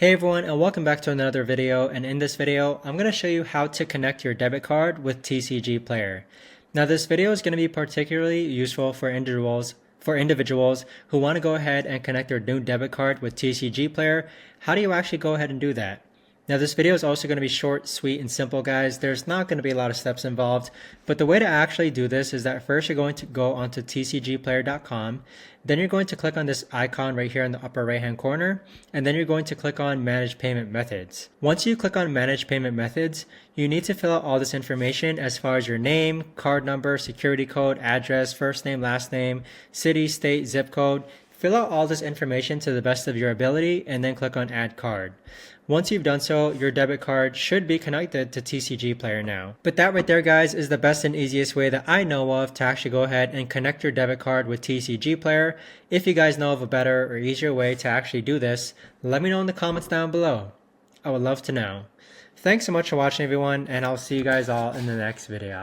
Hey everyone, and welcome back to another video. And in this video, I'm going to show you how to connect your debit card with TCGPlayer. Now this video is going to be particularly useful for individuals who want to go ahead and connect their new debit card with TCGPlayer. How do you actually go ahead and do that? Now this video is also going to be short, sweet, and simple, guys. There's not going to be a lot of steps involved, but the way to actually do this is that first you're going to go onto TCGPlayer.com. Then you're going to click on this icon right here in the upper right hand corner, and then you're going to click on Manage Payment Methods. Once you click on Manage Payment Methods, you need to fill out all this information as far as your name, card number, security code, address, first name, last name, city, state, zip code. Fill out all this information to the best of your ability and then click on Add Card. Once you've done so, your debit card should be connected to TCGPlayer now. But that right there, guys, is the best and easiest way that I know of to actually go ahead and connect your debit card with TCGPlayer. If you guys know of a better or easier way to actually do this, let me know in the comments down below. I would love to know. Thanks so much for watching, everyone, and I'll see you guys all in the next video.